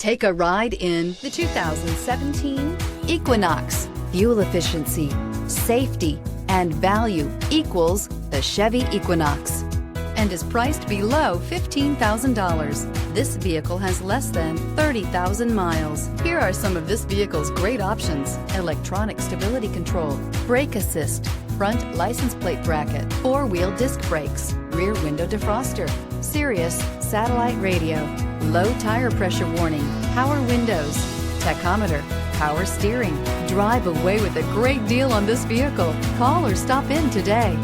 Take a ride in the 2017 Equinox. Fuel efficiency, safety, and value equals the Chevy Equinox and is priced below $15,000. This vehicle has less than 30,000 miles. Here are some of this vehicle's great options: electronic stability control, brake assist, front license plate bracket, four-wheel disc brakes, rear window defroster, Sirius satellite radio, low tire pressure warning, power windows, tachometer, power steering. Drive away with a great deal on this vehicle. Call or stop in today.